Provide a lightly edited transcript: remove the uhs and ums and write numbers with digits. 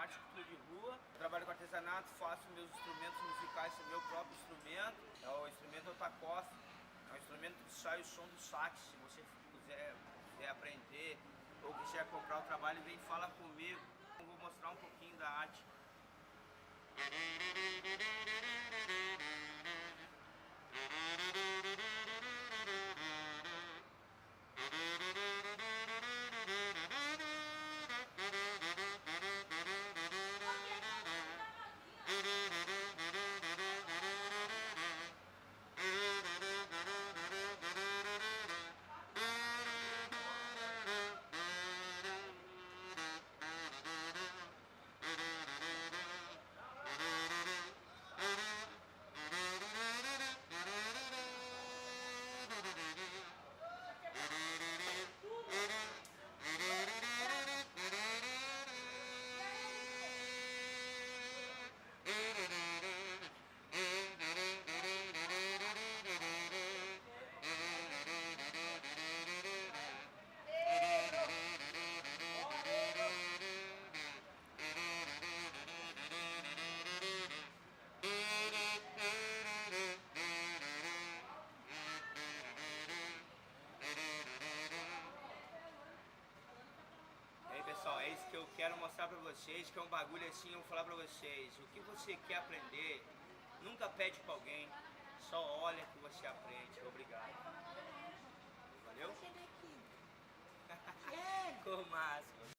arte, cultura de rua. Eu trabalho com artesanato, faço meus instrumentos musicais, sou meu próprio instrumento. O instrumento é o tacofe, é um instrumento que sai o som do sax. Se você quiser aprender ou quiser comprar o trabalho, vem falar comigo. Eu vou mostrar um pouquinho da arte. E aí pessoal, é isso que eu quero mostrar pra vocês, que é um bagulho assim, eu vou falar pra vocês, o que você quer aprender, nunca pede pra alguém, só olha que você aprende. Obrigado. Valeu? Ficou massa.